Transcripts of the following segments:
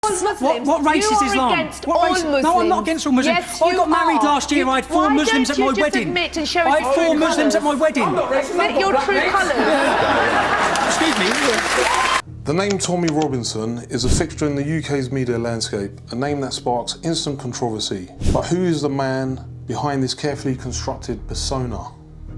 What race is Islam? Against all Muslims. No, I'm not against all Muslims. Yes, I got married last year. I had four Muslims at my wedding. Admit and show I had four Muslims at my wedding. Admit your true colours. Excuse me. The name Tommy Robinson is a fixture in the UK's media landscape, a name that sparks instant controversy. But who is the man behind this carefully constructed persona?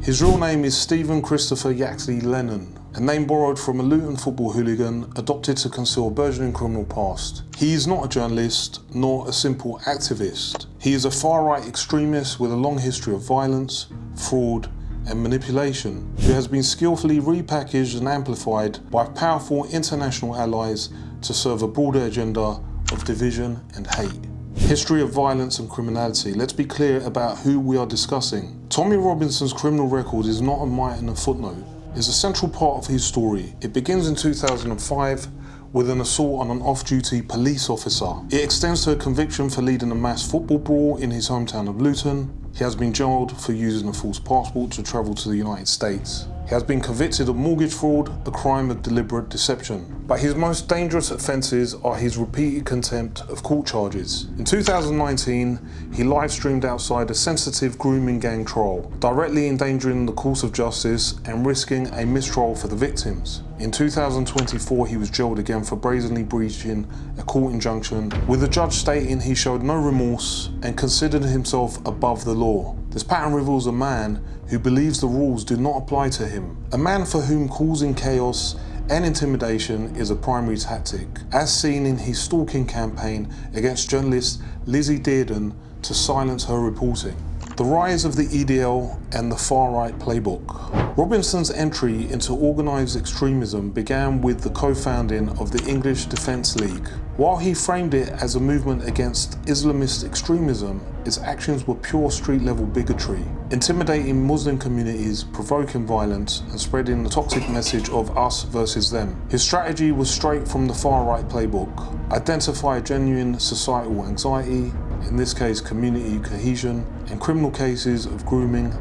His real name is Stephen Christopher Yaxley Lennon, a name borrowed from a Luton football hooligan adopted to conceal a burgeoning criminal past. He is not a journalist, nor a simple activist. He is a far-right extremist with a long history of violence, fraud, and manipulation, who has been skillfully repackaged and amplified by powerful international allies to serve a broader agenda of division and hate. History of violence and criminality. Let's be clear about who we are discussing. Tommy Robinson's criminal record is not a minor footnote. It's a central part of his story. It begins in 2005 with an assault on an off-duty police officer. It extends to a conviction for leading a mass football brawl in his hometown of Luton. He has been jailed for using a false passport to travel to the United States. He has been convicted of mortgage fraud, a crime of deliberate deception. But his most dangerous offences are his repeated contempt of court charges. In 2019, he live-streamed outside a sensitive grooming gang trial, directly endangering the course of justice and risking a mistrial for the victims. In 2024, he was jailed again for brazenly breaching a court injunction, with the judge stating he showed no remorse and considered himself above the law. This pattern reveals a man who believes the rules do not apply to him. A man for whom causing chaos and intimidation is a primary tactic, as seen in his stalking campaign against journalist Lizzie Dearden to silence her reporting. The rise of the EDL and the far-right playbook. Robinson's entry into organised extremism began with the co-founding of the English Defence League. While he framed it as a movement against Islamist extremism, its actions were pure street-level bigotry, intimidating Muslim communities, provoking violence, and spreading the toxic message of us versus them. His strategy was straight from the far-right playbook. Identify genuine societal anxiety, in this case community cohesion, and criminal cases of grooming,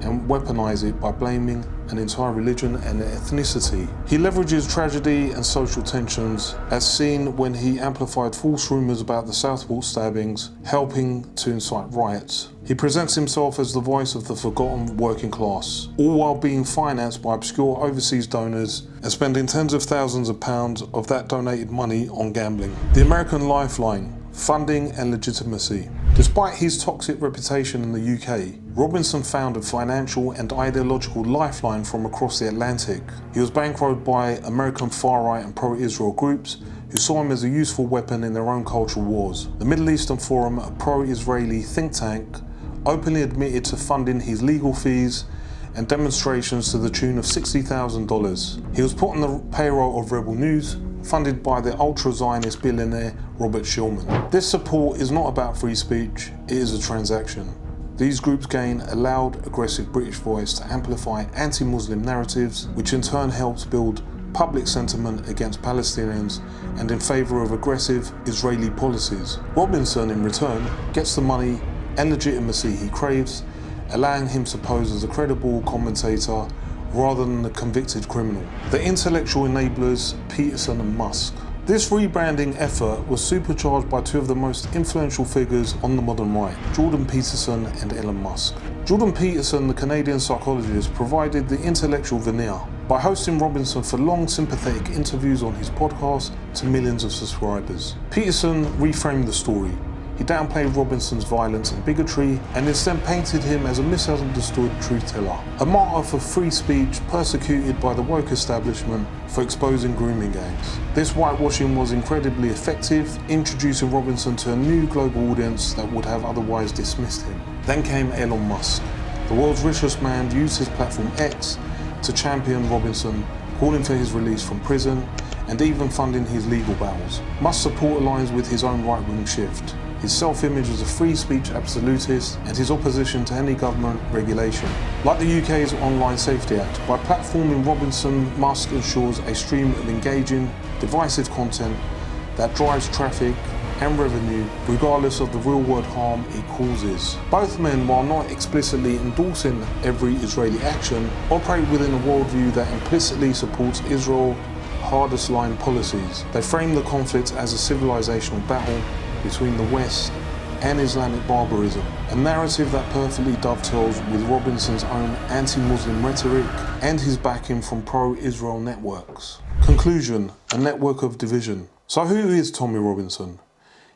and weaponize it by blaming an entire religion and ethnicity. He leverages tragedy and social tensions, as seen when he amplified false rumours about the Southport stabbings, helping to incite riots. He presents himself as the voice of the forgotten working class, all while being financed by obscure overseas donors and spending tens of thousands of pounds of that donated money on gambling. The American Lifeline. Funding and legitimacy. Despite his toxic reputation in the UK, Robinson found a financial and ideological lifeline from across the Atlantic. He was bankrolled by American far-right and pro-Israel groups who saw him as a useful weapon in their own cultural wars. The Middle Eastern Forum, a pro-Israeli think tank, openly admitted to funding his legal fees and demonstrations to the tune of $60,000. He was put on the payroll of Rebel News, funded by the ultra-Zionist billionaire Robert Shulman. This support is not about free speech, it is a transaction. These groups gain a loud, aggressive British voice to amplify anti-Muslim narratives, which in turn helps build public sentiment against Palestinians and in favour of aggressive Israeli policies. Robinson, in return, gets the money and legitimacy he craves, allowing him to pose as a credible commentator rather than a convicted criminal. The intellectual enablers, Peterson and Musk. This rebranding effort was supercharged by two of the most influential figures on the modern right, Jordan Peterson and Elon Musk. Jordan Peterson, the Canadian psychologist, provided the intellectual veneer by hosting Robinson for long, sympathetic interviews on his podcast to millions of subscribers. Peterson reframed the story. He downplayed Robinson's violence and bigotry and instead painted him as a misunderstood truth teller, a martyr for free speech persecuted by the woke establishment for exposing grooming gangs. This whitewashing was incredibly effective, introducing Robinson to a new global audience that would have otherwise dismissed him. Then came Elon Musk. The world's richest man used his platform X to champion Robinson, calling for his release from prison and even funding his legal battles. Musk's support aligns with his own right-wing shift. His self-image as a free speech absolutist and his opposition to any government regulation. Like the UK's Online Safety Act, by platforming Robinson, Musk ensures a stream of engaging, divisive content that drives traffic and revenue regardless of the real-world harm it causes. Both men, while not explicitly endorsing every Israeli action, operate within a worldview that implicitly supports Israel, hardest line policies. They frame the conflict as a civilizational battle between the West and Islamic barbarism, a narrative that perfectly dovetails with Robinson's own anti-Muslim rhetoric and his backing from pro-Israel networks. Conclusion: a network of division. So who is Tommy Robinson?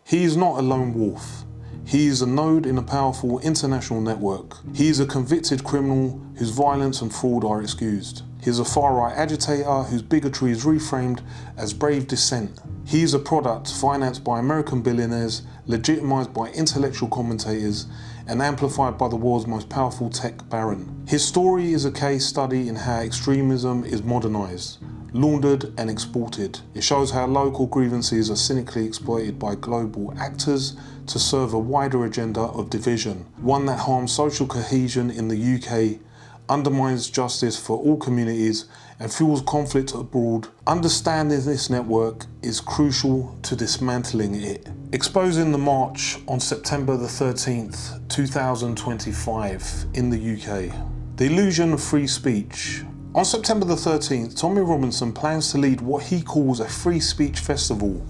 He is not a lone wolf. He is a node in a powerful international network. He is a convicted criminal whose violence and fraud are excused. He is a far-right agitator whose bigotry is reframed as brave dissent. He is a product financed by American billionaires, legitimized by intellectual commentators, and amplified by the world's most powerful tech baron. His story is a case study in how extremism is modernized, laundered and exported. It shows how local grievances are cynically exploited by global actors to serve a wider agenda of division, one that harms social cohesion in the UK, undermines justice for all communities, and fuels conflict abroad. Understanding this network is crucial to dismantling it. Exposing the march on September the 13th, 2025 in the UK. The illusion of free speech. On September the 13th, Tommy Robinson plans to lead what he calls a free speech festival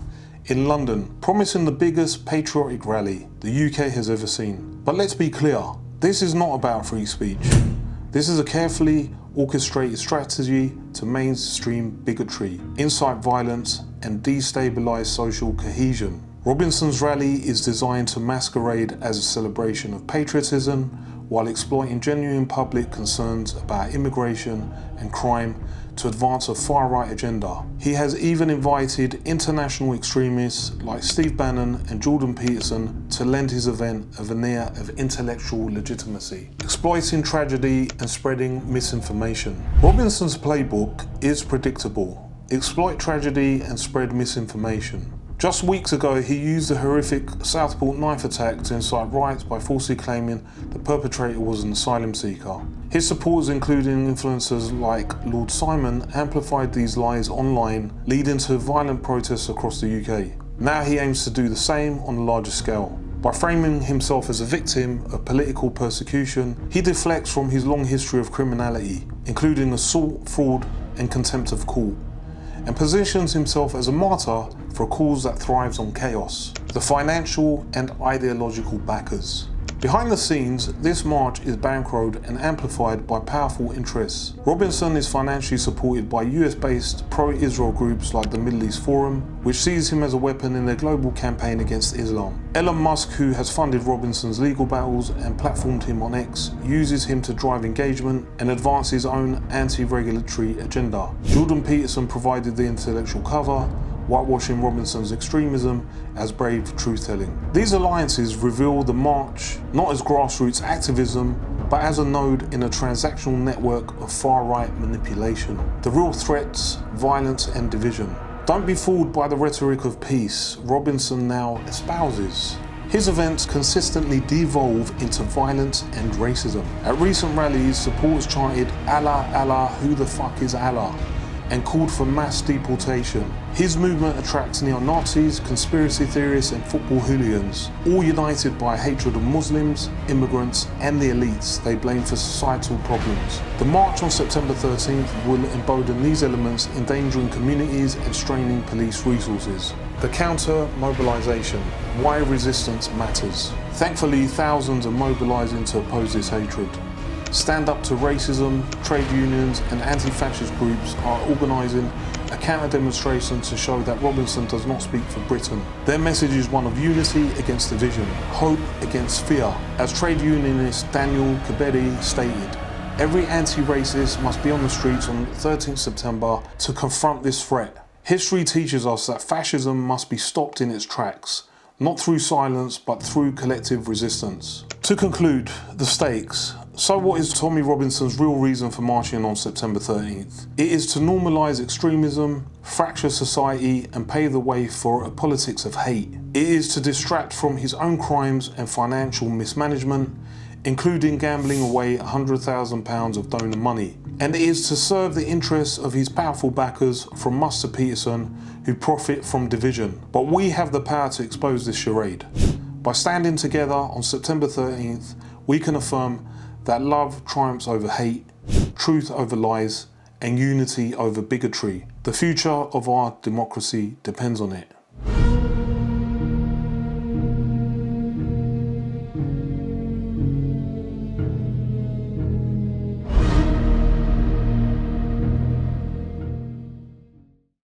in London, promising the biggest patriotic rally the UK has ever seen. But let's be clear, this is not about free speech. This is a carefully orchestrated strategy to mainstream bigotry, incite violence, and destabilise social cohesion. Robinson's rally is designed to masquerade as a celebration of patriotism while exploiting genuine public concerns about immigration and crime to advance a far-right agenda. He has even invited international extremists like Steve Bannon and Jordan Peterson to lend his event a veneer of intellectual legitimacy, exploiting tragedy and spreading misinformation. Robinson's playbook is predictable: exploit tragedy and spread misinformation. Just weeks ago, he used the horrific Southport knife attack to incite riots by falsely claiming the perpetrator was an asylum seeker. His supporters, including influencers like Lord Simon, amplified these lies online, leading to violent protests across the UK. Now he aims to do the same on a larger scale. By framing himself as a victim of political persecution, he deflects from his long history of criminality, including assault, fraud, and contempt of court, and positions himself as a martyr for a cause that thrives on chaos, the financial and ideological backers. Behind the scenes, this march is bankrolled and amplified by powerful interests. Robinson is financially supported by US-based pro-Israel groups like the Middle East Forum, which sees him as a weapon in their global campaign against Islam. Elon Musk, who has funded Robinson's legal battles and platformed him on X, uses him to drive engagement and advance his own anti-regulatory agenda. Jordan Peterson provided the intellectual cover, whitewashing Robinson's extremism as brave truth-telling. These alliances reveal the march not as grassroots activism, but as a node in a transactional network of far-right manipulation. The real threats, violence and division. Don't be fooled by the rhetoric of peace Robinson now espouses. His events consistently devolve into violence and racism. At recent rallies, supporters chanted, "Allah, Allah, who the fuck is Allah?" and called for mass deportation. His movement attracts neo-Nazis, conspiracy theorists and football hooligans, all united by hatred of Muslims, immigrants and the elites they blame for societal problems. The march on September 13th will embolden these elements, endangering communities and straining police resources. The counter-mobilisation, why resistance matters. Thankfully, thousands are mobilising to oppose this hatred. Stand Up to Racism, trade unions and anti-fascist groups are organising a counter-demonstration to show that Robinson does not speak for Britain. Their message is one of unity against division, hope against fear. As trade unionist Daniel Kebede stated, every anti-racist must be on the streets on 13th September to confront this threat. History teaches us that fascism must be stopped in its tracks, not through silence but through collective resistance. To conclude, the stakes. So what is Tommy Robinson's real reason for marching on September 13th? It is to normalise extremism, fracture society and pave the way for a politics of hate. It is to distract from his own crimes and financial mismanagement, including gambling away £100,000 of donor money. And it is to serve the interests of his powerful backers from Musk to Peterson, who profit from division. But we have the power to expose this charade. By standing together on September 13th, we can affirm that love triumphs over hate, truth over lies, and unity over bigotry. The future of our democracy depends on it.